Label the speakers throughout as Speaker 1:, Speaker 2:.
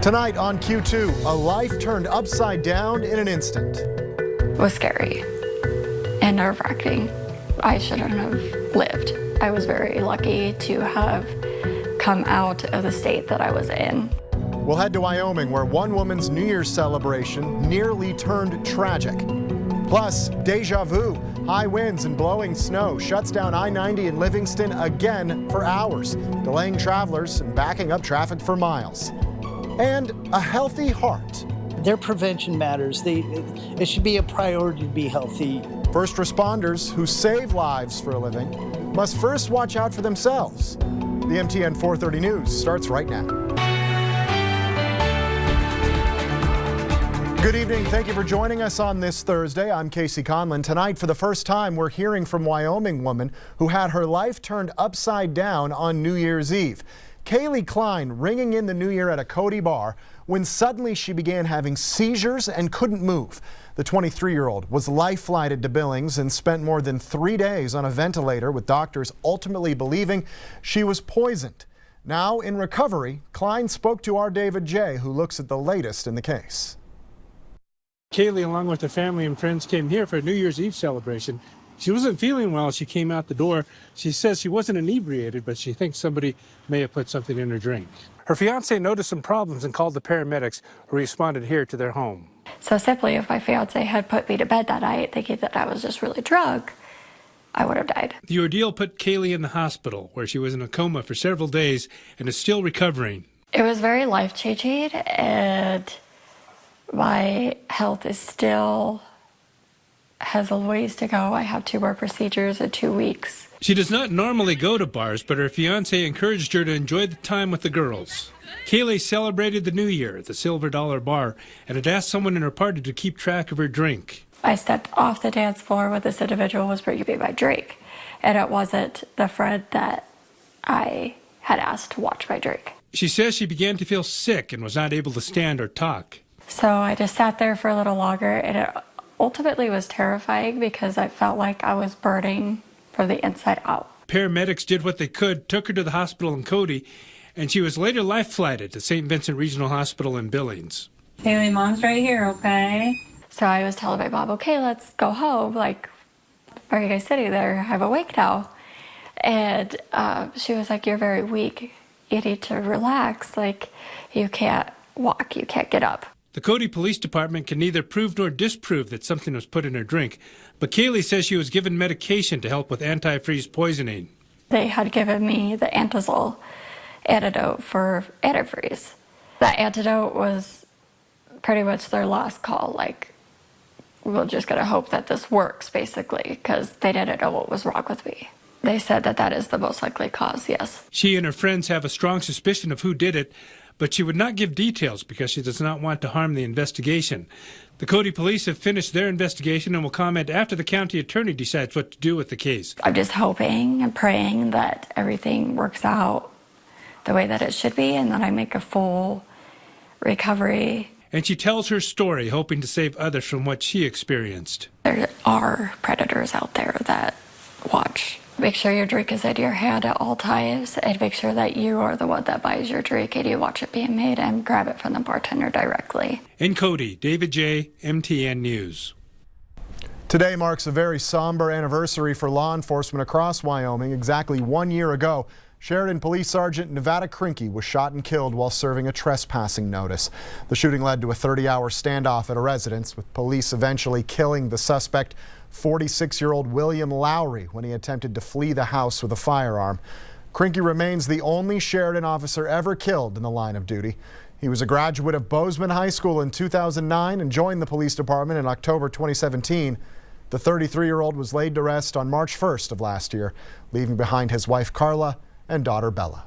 Speaker 1: Tonight on Q2, a life turned upside down in an instant.
Speaker 2: It was scary and nerve-wracking. I shouldn't have lived. I was very lucky to have come out of the state that I was in.
Speaker 1: We'll head to Wyoming, where one woman's New Year's celebration nearly turned tragic. Plus, deja vu. High winds and blowing snow shuts down I-90 in Livingston again for hours, delaying travelers and backing up traffic for miles. And a healthy heart.
Speaker 3: Their prevention matters. It should be a priority to be healthy.
Speaker 1: First responders who save lives for a living must first watch out for themselves. The MTN 430 News starts right now. Good evening. Thank you for joining us on this Thursday. I'm Casey Conlon. Tonight, for the first time, we're hearing from Wyoming woman who had her life turned upside down on New Year's Eve. Kaylee Klein ringing in the new year at a Cody bar when suddenly she began having seizures and couldn't move. The 23-year-old was life-flighted to Billings and spent more than 3 days on a ventilator, with doctors ultimately believing she was poisoned. Now in recovery, Klein spoke to our David J., who looks at the latest in the case.
Speaker 4: Kaylee, along with her family and friends, came here for a New Year's Eve celebration. She wasn't feeling well as she came out the door. She says she wasn't inebriated, but she thinks somebody may have put something in her drink. Her fiance noticed some problems and called the paramedics, who responded here to their home.
Speaker 2: So simply, if my fiance had put me to bed that night thinking that I was just really drunk, I would have died.
Speaker 4: The ordeal put Kaylee in the hospital, where she was in a coma for several days and is still recovering.
Speaker 2: It was very life-changing, and my health is still has a ways to go. I have 2 more procedures in 2 weeks.
Speaker 4: She does not normally go to bars, but her fiancé encouraged her to enjoy the time with the girls. Kaylee celebrated the new year at the Silver Dollar Bar and had asked someone in her party to keep track of her drink.
Speaker 2: I stepped off the dance floor when this individual was bringing me my drink, and it wasn't the friend that I had asked to watch my drink.
Speaker 4: She says she began to feel sick and was not able to stand or talk.
Speaker 2: So I just sat there for a little longer, and it ultimately was terrifying because I felt like I was burning from the inside out.
Speaker 4: Paramedics did what they could, took her to the hospital in Cody, and she was later life-flighted to St. Vincent Regional Hospital in Billings.
Speaker 5: Haley, Mom's right here, okay?
Speaker 2: So I was telling my mom, okay, let's go home. Like, why are you guys sitting there? I'm awake now. And she was like, you're very weak. You need to relax. Like, you can't walk, you can't get up.
Speaker 4: The Cody Police Department can neither prove nor disprove that something was put in her drink, but Kaylee says she was given medication to help with antifreeze poisoning.
Speaker 2: They had given me the Antizol antidote for antifreeze. That antidote was pretty much their last call, like, we're just going to hope that this works, basically, because they didn't know what was wrong with me. They said that that is the most likely cause, yes.
Speaker 4: She and her friends have a strong suspicion of who did it, but she would not give details because she does not want to harm the investigation. The Cody police have finished their investigation and will comment after the county attorney decides what to do with the case.
Speaker 2: I'm just hoping and praying that everything works out the way that it should be and that I make a full recovery.
Speaker 4: And she tells her story, hoping to save others from what she experienced.
Speaker 2: There are predators out there that watch. Make sure your drink is in your hand at all times, and make sure that you are the one that buys your drink and you watch it being made and grab it from the bartender directly.
Speaker 4: In Cody, David J., MTN News.
Speaker 1: Today marks a very somber anniversary for law enforcement across Wyoming. Exactly 1 year ago, Sheridan Police Sergeant Nevada Krinkee was shot and killed while serving a trespassing notice. The shooting led to a 30-hour standoff at a residence, with police eventually killing the suspect, 46-year-old William Lowry, when he attempted to flee the house with a firearm. Krinkee remains the only Sheridan officer ever killed in the line of duty. He was a graduate of Bozeman High School in 2009 and joined the police department in October 2017. The 33-year-old was laid to rest on March 1st of last year, leaving behind his wife Carla and daughter Bella.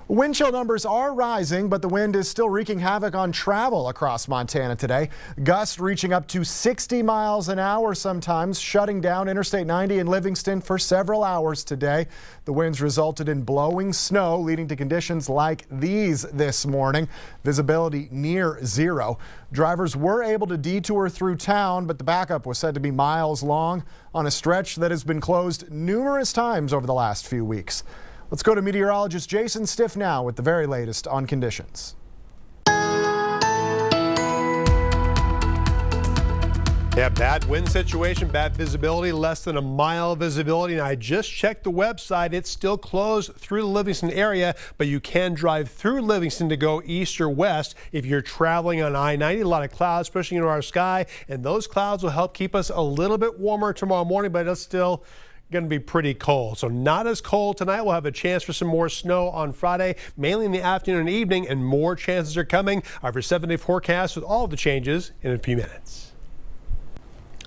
Speaker 1: Wind chill numbers are rising, but the wind is still wreaking havoc on travel across Montana today. Gusts reaching up to 60 miles an hour sometimes, shutting down Interstate 90 in Livingston for several hours today. The winds resulted in blowing snow, leading to conditions like these this morning. Visibility near zero. Drivers were able to detour through town, but the backup was said to be miles long on a stretch that has been closed numerous times over the last few weeks. Let's go to meteorologist Jason Stiff now with the very latest on conditions.
Speaker 6: Yeah, bad wind situation, bad visibility, less than a mile visibility. And I just checked the website. It's still closed through the Livingston area, but you can drive through Livingston to go east or west if you're traveling on I-90. A lot of clouds pushing into our sky, and those clouds will help keep us a little bit warmer tomorrow morning, but it's still going to be pretty cold. So not as cold tonight. We'll have a chance for some more snow on Friday, mainly in the afternoon and evening, and more chances are coming. Our 7-day forecast with all of the changes in a few minutes.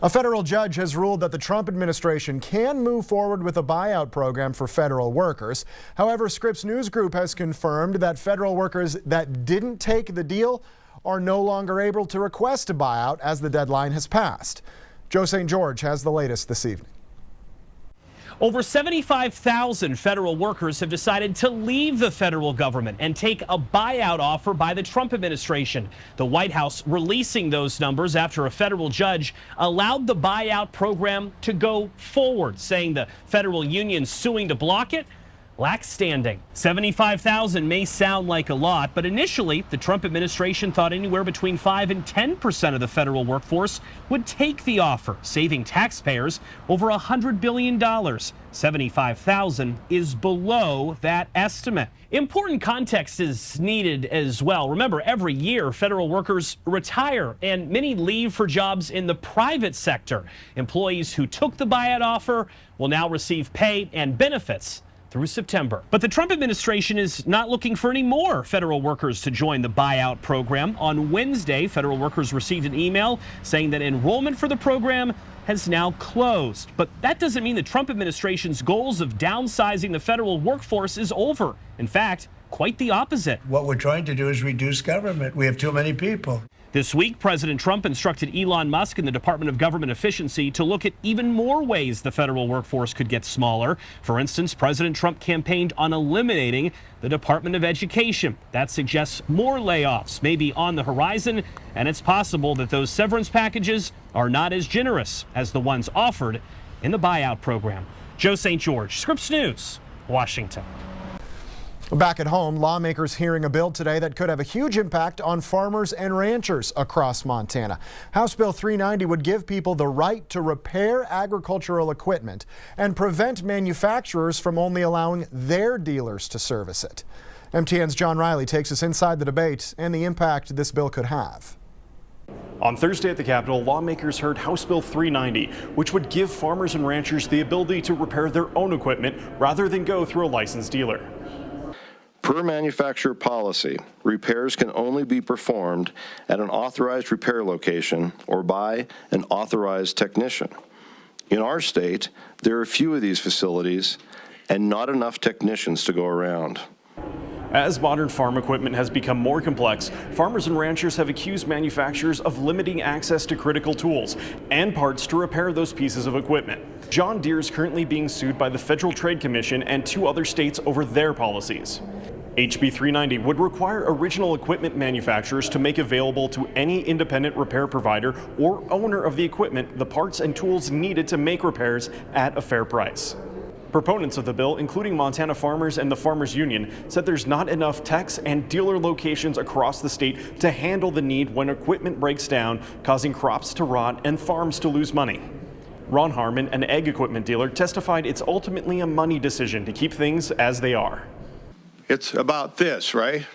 Speaker 1: A federal judge has ruled that the Trump administration can move forward with a buyout program for federal workers. However, Scripps News Group has confirmed that federal workers that didn't take the deal are no longer able to request a buyout as the deadline has passed. Joe St. George has the latest this evening.
Speaker 7: Over 75,000 federal workers have decided to leave the federal government and take a buyout offer by the Trump administration. The White House releasing those numbers after a federal judge allowed the buyout program to go forward, saying the federal union suing to block it lacks standing. 75,000 may sound like a lot, but initially the Trump administration thought anywhere between 5 and 10% of the federal workforce would take the offer, saving taxpayers over $100 billion. 75,000 is below that estimate. Important context is needed as well. Remember, every year federal workers retire and many leave for jobs in the private sector. Employees who took the buyout offer will now receive pay and benefits through September. But the Trump administration is not looking for any more federal workers to join the buyout program. On Wednesday, federal workers received an email saying that enrollment for the program has now closed. But that doesn't mean the Trump administration's goals of downsizing the federal workforce is over. In fact, quite the opposite.
Speaker 8: What we're trying to do is reduce government. We have too many people.
Speaker 7: This week, President Trump instructed Elon Musk and the Department of Government Efficiency to look at even more ways the federal workforce could get smaller. For instance, President Trump campaigned on eliminating the Department of Education. That suggests more layoffs may be on the horizon, and it's possible that those severance packages are not as generous as the ones offered in the buyout program. Joe St. George, Scripps News, Washington.
Speaker 1: Back at home, lawmakers hearing a bill today that could have a huge impact on farmers and ranchers across Montana. House Bill 390 would give people the right to repair agricultural equipment and prevent manufacturers from only allowing their dealers to service it. MTN's John Riley takes us inside the debate and the impact this bill could have.
Speaker 9: On Thursday at the Capitol, lawmakers heard House Bill 390, which would give farmers and ranchers the ability to repair their own equipment rather than go through a licensed dealer.
Speaker 10: Per manufacturer policy, repairs can only be performed at an authorized repair location or by an authorized technician. In our state, there are few of these facilities and not enough technicians to go around.
Speaker 9: As modern farm equipment has become more complex, farmers and ranchers have accused manufacturers of limiting access to critical tools and parts to repair those pieces of equipment. John Deere is currently being sued by the Federal Trade Commission and 2 other states over their policies. HB 390 would require original equipment manufacturers to make available to any independent repair provider or owner of the equipment the parts and tools needed to make repairs at a fair price. Proponents of the bill, including Montana farmers and the Farmers Union, said there's not enough techs and dealer locations across the state to handle the need when equipment breaks down, causing crops to rot and farms to lose money. Ron Harmon, an ag equipment dealer, testified it's ultimately a money decision to keep things as they are.
Speaker 11: It's about this, right?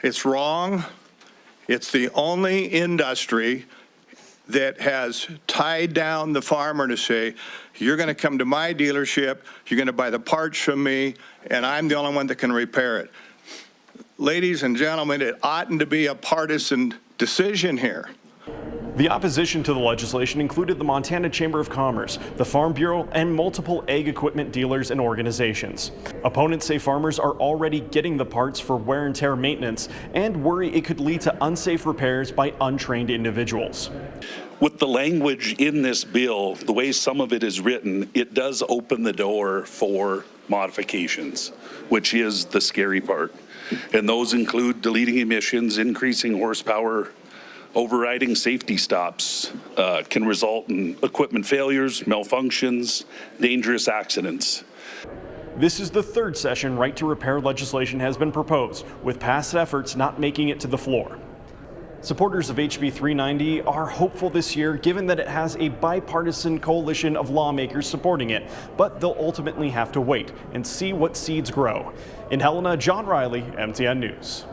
Speaker 11: It's wrong. It's the only industry that has tied down the farmer to say, you're going to come to my dealership, you're going to buy the parts from me, and I'm the only one that can repair it. Ladies and gentlemen, it oughtn't to be a partisan decision here.
Speaker 9: The opposition to the legislation included the Montana Chamber of Commerce, the Farm Bureau, and multiple ag equipment dealers and organizations. Opponents say farmers are already getting the parts for wear and tear maintenance and worry it could lead to unsafe repairs by untrained individuals.
Speaker 12: With the language in this bill, the way some of it is written, it does open the door for modifications, which is the scary part. And those include deleting emissions, increasing horsepower, overriding safety stops, can result in equipment failures, malfunctions, dangerous accidents.
Speaker 9: This is the third session right to repair legislation has been proposed, with past efforts not making it to the floor. Supporters of HB 390 are hopeful this year, given that it has a bipartisan coalition of lawmakers supporting it, but they'll ultimately have to wait and see what seeds grow. In Helena, John Riley, MTN News.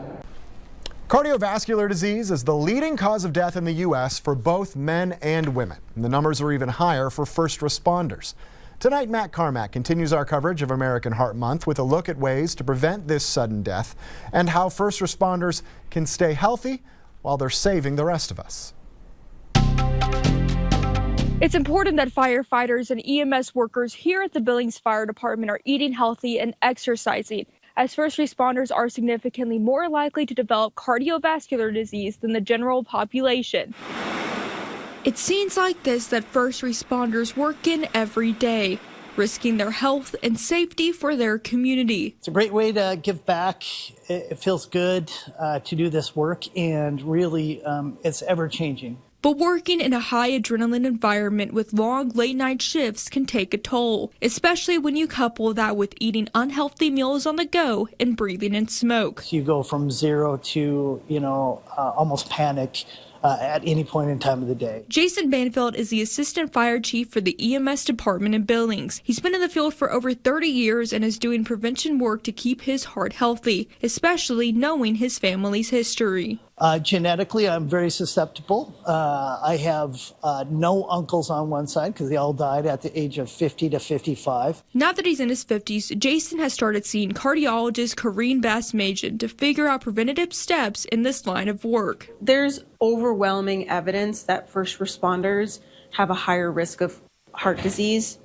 Speaker 1: Cardiovascular disease is the leading cause of death in the U.S. for both men and women. And the numbers are even higher for first responders. Tonight, Matt Carmack continues our coverage of American Heart Month with a look at ways to prevent this sudden death and how first responders can stay healthy while they're saving the rest of us.
Speaker 13: It's important that firefighters and EMS workers here at the Billings Fire Department are eating healthy and exercising, as first responders are significantly more likely to develop cardiovascular disease than the general population. It's scenes like this that first responders work in every day, risking their health and safety for their community.
Speaker 3: It's a great way to give back. It feels good to do this work, and really it's ever changing.
Speaker 13: But working in a high adrenaline environment with long late night shifts can take a toll, especially when you couple that with eating unhealthy meals on the go and breathing in smoke.
Speaker 3: You go from zero to, almost panic at any point in time of the day.
Speaker 13: Jason Banfield is the assistant fire chief for the EMS department in Billings. He's been in the field for over 30 years and is doing prevention work to keep his heart healthy, especially knowing his family's history.
Speaker 3: Genetically, I'm very susceptible. I have no uncles on one side because they all died at the age of 50 to 55.
Speaker 13: Now that he's in his 50s, Jason has started seeing cardiologist Corrine Bass-Majan to figure out preventative steps in this line of work.
Speaker 14: There's overwhelming evidence that first responders have a higher risk of heart disease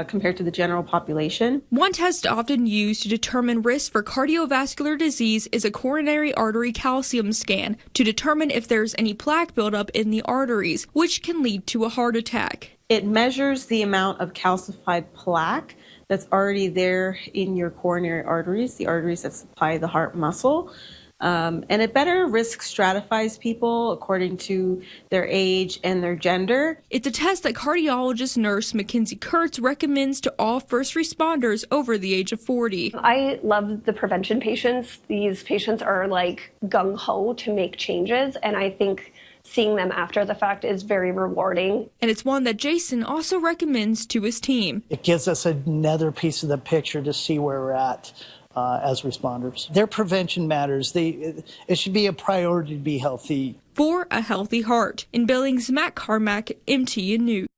Speaker 14: compared to the general population.
Speaker 13: One test often used to determine risk for cardiovascular disease is a coronary artery calcium scan to determine if there's any plaque buildup in the arteries, which can lead to a heart attack.
Speaker 14: It measures the amount of calcified plaque that's already there in your coronary arteries, the arteries that supply the heart muscle. And it better risk stratifies people according to their age and their gender.
Speaker 13: It's a test that cardiologist nurse Mackenzie Kurtz recommends to all first responders over the age of 40.
Speaker 15: I love the prevention patients. These patients are like gung-ho to make changes, and I think seeing them after the fact is very rewarding.
Speaker 13: And it's one that Jason also recommends to his team.
Speaker 3: It gives us another piece of the picture to see where we're at as responders. Their prevention matters. It should be a priority to be healthy.
Speaker 13: For a healthy heart. In Billings, Matt Carmack, MTN News.